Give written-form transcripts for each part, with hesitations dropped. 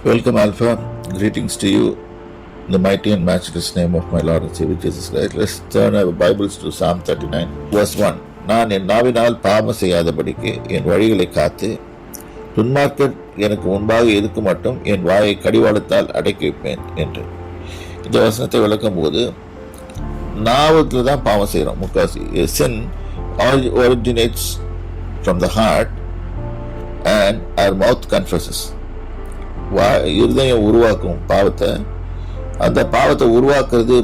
Welcome, Alpha. Greetings to you in the mighty and matchless name of my Lord and Savior Jesus Christ. Let's turn our Bibles to Psalm 39, verse 1. நான் என் நாவினால் பாவம் செய்யாதபடிக்கு என் வழிகளை காத்து துன்மார்க்கர் எனக்கு முன்பாக எதுக்கு மட்டும் என் வாயை கடிவாளத்தால் அடக்கி வைப்பேன் என்று. இந்த வசனத்தை விளக்கும் போது நாவத்தில் தான் பாவம் செய்கிறோம். முக்காசி sin originates from the heart and our mouth confesses. இருதயம் உருவாக்கும் பாவத்தை. அந்த பாவத்தை உருவாக்குறது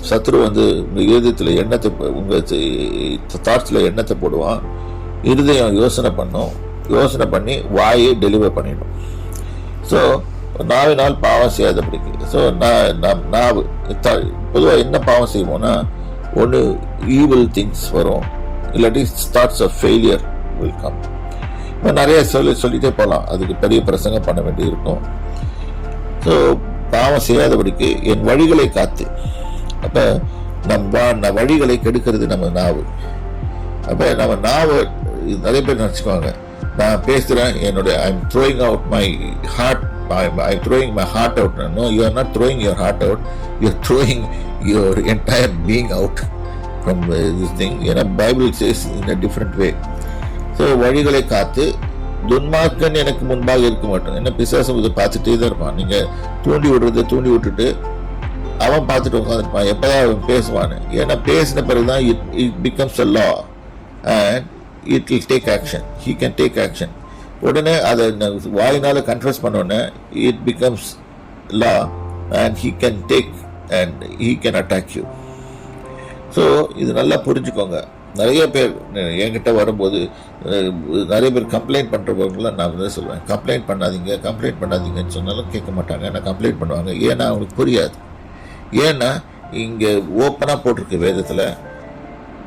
சத்ரு இருதயத்தில் எண்ணத்தை, உங்கள் தாட்ஸில் எண்ணத்தை போடுவான். இருதயம் யோசனை பண்ணி வாயை டெலிவர் பண்ணிடும். ஸோ நாவினால் பாவம் செய்யாதபடிக்கு. ஸோ நாவு பொதுவாக என்ன பாவம் செய்வோம்னா, ஒன்று ஈவில் திங்ஸ் வரும், இல்லாட்டி thoughts of failure will come. இப்போ நிறைய சொல்லிட்டே போகலாம், அதுக்கு பெரிய பிரசங்கம் பண்ண வேண்டி இருக்கும். ஸோ பாவம் செய்யாதபடிக்கு என் வழிகளை காத்து. அப்போ நம்ம வழிகளை கெடுக்கிறது நம்ம நாவு. அப்போ நம்ம நாவை நிறைய பேர் நினச்சிக்குவாங்க, நான் பேசுகிறேன், என்னுடைய I'm throwing out my heart, I'm throwing my heart out. No, you are not throwing your heart out. You are throwing your entire being out from this thing. Bible says in a different way. So வழிகளை காத்து துன்மார்க்கன் எனக்கு முன்பாக இருக்க மாட்டோம். என்ன பிசாசம் இதை பார்த்துட்டே தான் இருப்பான். நீங்கள் தூண்டி விட்டுட்டு அவன் பார்த்துட்டு உட்காந்துருப்பான், எப்போதான் அவன் பேசுவான்னு. ஏன்னா பேசின பிறகுதான் it becomes a law and it will take action. He can take action. உடனே அதை வாயினால் கன்ஃபஸ் பண்ணோடனே it becomes law and he can take and he can attack you. So இது நல்லா புரிஞ்சுக்கோங்க. நிறைய பேர் என்கிட்ட வரும்போது நிறைய பேர் கம்ப்ளைண்ட் பண்ணுறவங்களாம் நான் சொல்லுவேன், கம்ப்ளைண்ட் பண்ணாதீங்கன்னு சொன்னாலும் கேட்க மாட்டாங்க. நான் கம்ப்ளைண்ட் பண்ணுவாங்க. ஏன்னா அவங்களுக்கு புரியாது. ஏன்னா இங்கே ஓப்பனாக போட்டிருக்கு வேதத்தில்,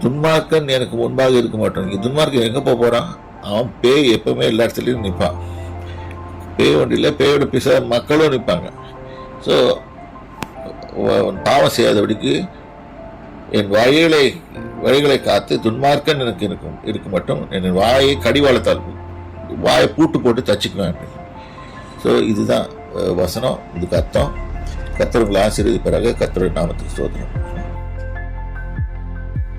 துன்மார்க்கன் எனக்கு முன்பாக இருக்க மாட்டோம். இங்கே துன்மார்க்கன் எங்கே போகிறான்? அவன் பேய் எப்பவுமே எல்லா இடத்துலையும் நிற்பான். பேய் ஒன்றில் பேயோட மக்களும் நிற்பாங்க. ஸோ பாவம் செய்யாதபடிக்கு என் வழிகளை காத்து துன்மார்க்கன் எனக்கு இருக்க மட்டும் என் வாயை கடிவாளத்தால் வாயை பூட்டு போட்டு தச்சுக்குவேன். ஸோ இதுதான் வசனம், இதுக்கு அர்த்தம். கர்த்தர் உங்களை ஆசீர்வதிப்பாராக. கர்த்தருடைய நாமத்துக்கு ஸ்தோத்திரம்.